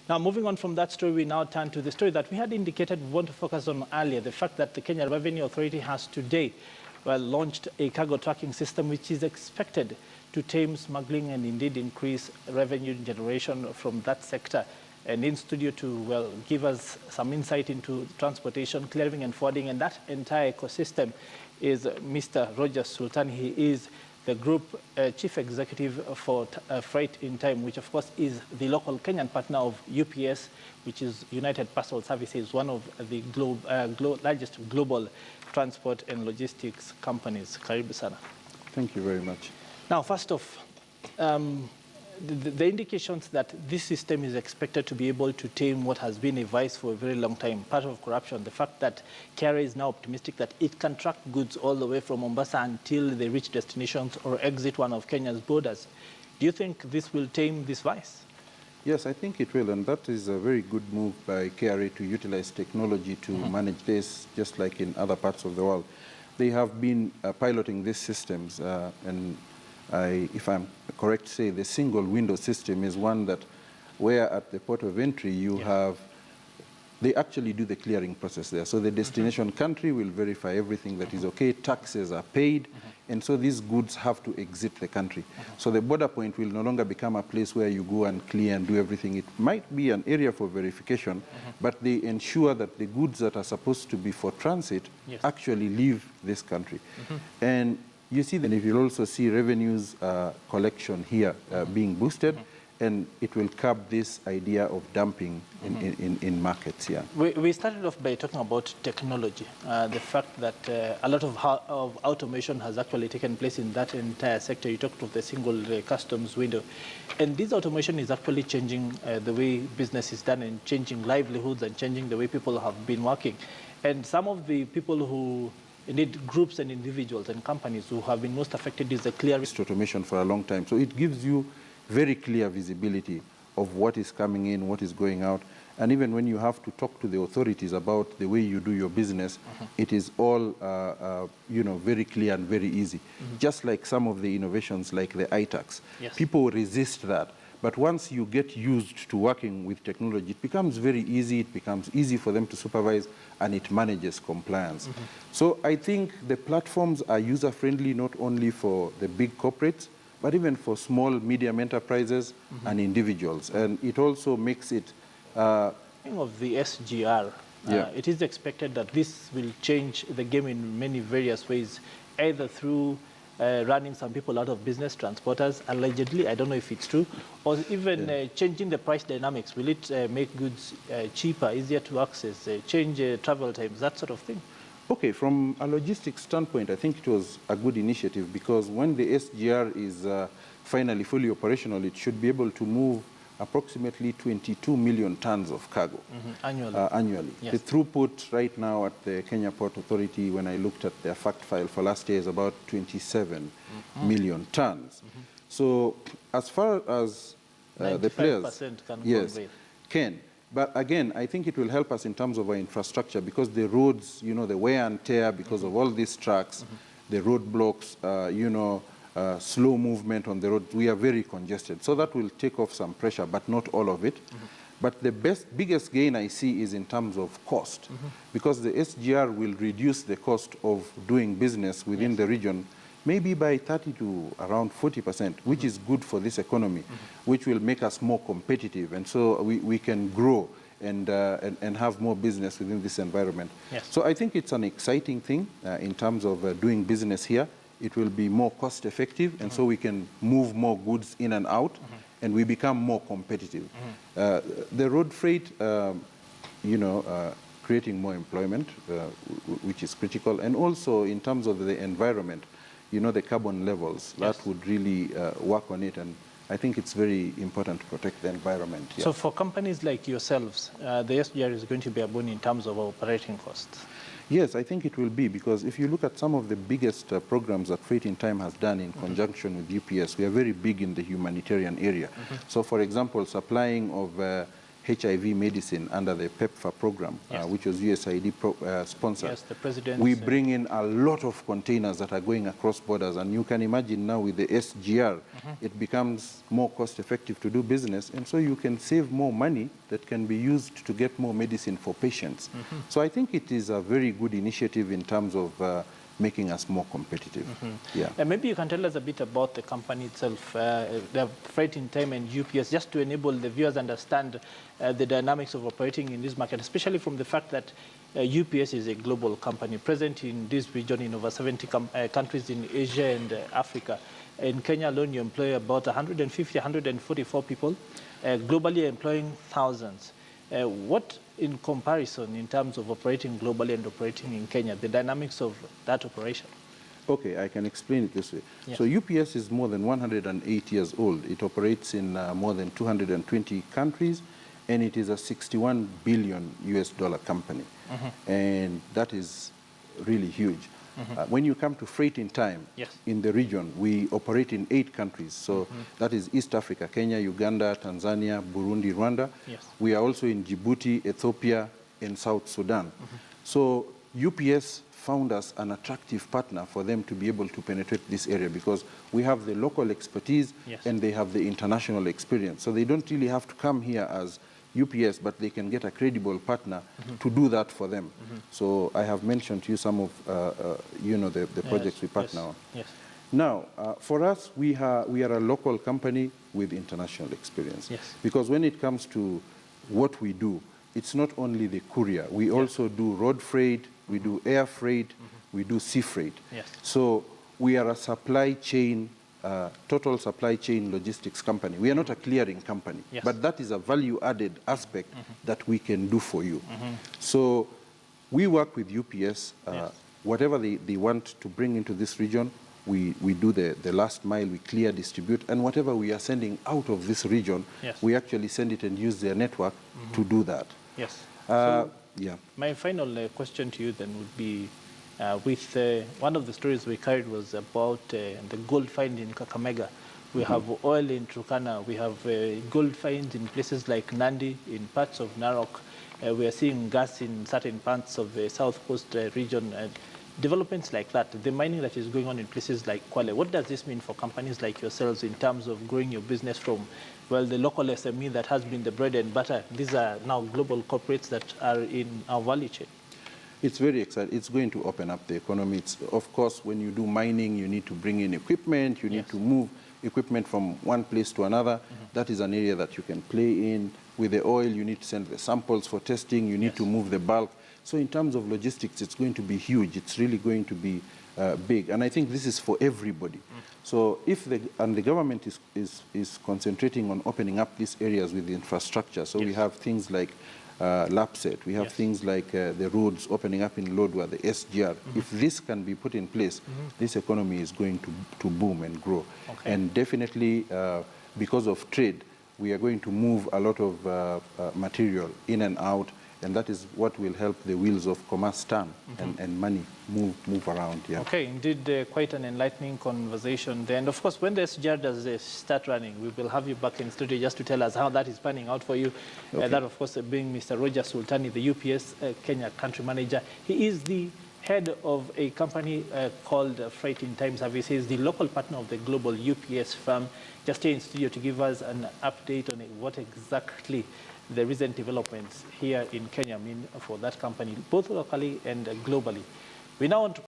Now, moving on from that story, we now turn to the story that we had indicated we want to focus on earlier, the fact that the Kenya Revenue Authority has today launched a cargo tracking system which is expected to tame smuggling and indeed increase revenue generation from that sector. And in studio to, give us some insight into transportation, clearing and forwarding, and that entire ecosystem is Mr. Roger Sultan. He is the Group Chief Executive for Freight in Time, which of course is the local Kenyan partner of UPS, which is United Parcel Services, one of the largest global transport and logistics companies. Karibu sana. Thank you very much. Now, first off, the indications that this system is expected to be able to tame what has been a vice for a very long time, part of corruption, the fact that KRA is now optimistic that it can track goods all the way from Mombasa until they reach destinations or exit one of Kenya's borders. Do you think this will tame this vice? Yes, I think it will, and that is a very good move by KRA to utilize technology to manage this, just like in other parts of the world. They have been piloting these systems, and if I'm correct to say, the single window system is one that where at the port of entry you have, they actually do the clearing process there. So the destination country will verify everything that is okay, taxes are paid, and so these goods have to exit the country. So the border point will no longer become a place where you go and clear and do everything. It might be an area for verification, but they ensure that the goods that are supposed to be for transit actually leave this country. And you see that if you'll also see revenues collection here being boosted, and it will curb this idea of dumping in markets here. We started off by talking about technology, the fact that a lot of automation has actually taken place in that entire sector. You talked of the single customs window. And this automation is actually changing the way business is done and changing livelihoods and changing the way people have been working. And some of the people who indeed groups and individuals and companies who have been most affected is the clearing. Automation for a long time. So it gives you very clear visibility of what is coming in, what is going out. And even when you have to talk to the authorities about the way you do your business, it is all very clear and very easy. Just like some of the innovations like the iTax. People resist that. But once you get used to working with technology, it becomes very easy, it becomes easy for them to supervise, and it manages compliance. So I think the platforms are user-friendly not only for the big corporates, but even for small, medium enterprises and individuals. And it also makes it... of the SGR, it is expected that this will change the game in many various ways, either through running some people out of business, transporters, allegedly, I don't know if it's true, or even changing the price dynamics. Will it make goods cheaper, easier to access, change travel times, that sort of thing? Okay, from a logistics standpoint, I think it was a good initiative because when the SGR is finally fully operational, it should be able to move approximately 22 million tons of cargo annually. The throughput right now at the Kenya Port Authority, when I looked at their fact file for last year, is about 27 million tons. So as far as the players, can. But again, I think it will help us in terms of our infrastructure because the roads, the wear and tear because of all these trucks, the roadblocks, slow movement on the road, we are very congested. So that will take off some pressure, but not all of it. But the biggest gain I see is in terms of cost, because the SGR will reduce the cost of doing business within the region maybe by 30 to around 40%, which is good for this economy, which will make us more competitive. And so we can grow and have more business within this environment. So I think it's an exciting thing in terms of doing business here. It will be more cost effective, and so we can move more goods in and out, and we become more competitive. The road freight, creating more employment, which is critical, and also in terms of the environment, the carbon levels, that would really work on it, and I think it's very important to protect the environment. So for companies like yourselves, the SGR is going to be a boon in terms of operating costs? Yes, I think it will be, because if you look at some of the biggest programs that Freight in Time has done in conjunction with UPS, we are very big in the humanitarian area. So for example, supplying of HIV medicine under the PEPFAR program, Yes. which was USAID sponsored. Yes, the president. We bring in a lot of containers that are going across borders, and you can imagine now with the SGR, it becomes more cost effective to do business, and so you can save more money that can be used to get more medicine for patients. So I think it is a very good initiative in terms of making us more competitive. Yeah. Maybe you can tell us a bit about the company itself, the Freight in Time and UPS, just to enable the viewers understand the dynamics of operating in this market, especially from the fact that UPS is a global company present in this region in over 70 countries in Asia and Africa. In Kenya alone, you employ about 150, 144 people, globally employing thousands. What, in comparison, in terms of operating globally and operating in Kenya, the dynamics of that operation? Okay, I can explain it this way. Yes. So UPS is more than 108 years old. It operates in more than 220 countries, and it is a $61 billion US company. And that is really huge. When you come to Freight in Time, Yes. in the region, we operate in 8 countries. So that is East Africa, Kenya, Uganda, Tanzania, Burundi, Rwanda. Yes. We are also in Djibouti, Ethiopia, and South Sudan. So UPS found us an attractive partner for them to be able to penetrate this area because we have the local expertise. Yes. And they have the international experience. So they don't really have to come here as UPS, but they can get a credible partner to do that for them. So I have mentioned to you some of the projects we partner on. Yes. Now, for us, we are a local company with international experience. Yes. Because when it comes to what we do, it's not only the courier. We also do road freight, we do air freight, we do sea freight. Yes. So we are a supply chain, total supply chain logistics company. We are not a clearing company, Yes. but that is a value-added aspect that we can do for you. So we work with UPS. Yes. Whatever they want to bring into this region, we do the last mile, we clear, distribute, and whatever we are sending out of this region, Yes. we actually send it and use their network to do that. Yes. Yeah. My final question to you then would be, with one of the stories we carried was about the gold find in Kakamega. We have oil in Turkana. We have gold finds in places like Nandi, in parts of Narok. We are seeing gas in certain parts of the South Coast region. Developments like that, the mining that is going on in places like Kwale, what does this mean for companies like yourselves in terms of growing your business from, well, the local SME that has been the bread and butter? These are now global corporates that are in our value chain. It's very exciting. It's going to open up the economy. Of course, when you do mining, you need to bring in equipment. You need Yes. to move equipment from one place to another. That is an area that you can play in. With the oil, you need to send the samples for testing. You need Yes. to move the bulk. So in terms of logistics, it's going to be huge. It's really going to be big. And I think this is for everybody. So if the government is concentrating on opening up these areas with the infrastructure. So we Yes. have things like LAPSET. We have Yes. things like the roads opening up in Lodwar, the SGR. If this can be put in place, this economy is going to boom and grow. Okay. And definitely, because of trade, we are going to move a lot of material in and out, and that is what will help the wheels of commerce turn and money move around. Yeah. Okay, indeed, quite an enlightening conversation there. And of course, when the SGR does start running, we will have you back in studio just to tell us how that is panning out for you. Okay. That, of course, being Mr. Roger Sultani, the UPS Kenya country manager. He is the head of a company called Freight in Time Service. He is the local partner of the global UPS firm. Just here in studio to give us an update on what exactly the recent developments here in Kenya mean for that company, both locally and globally. We now want to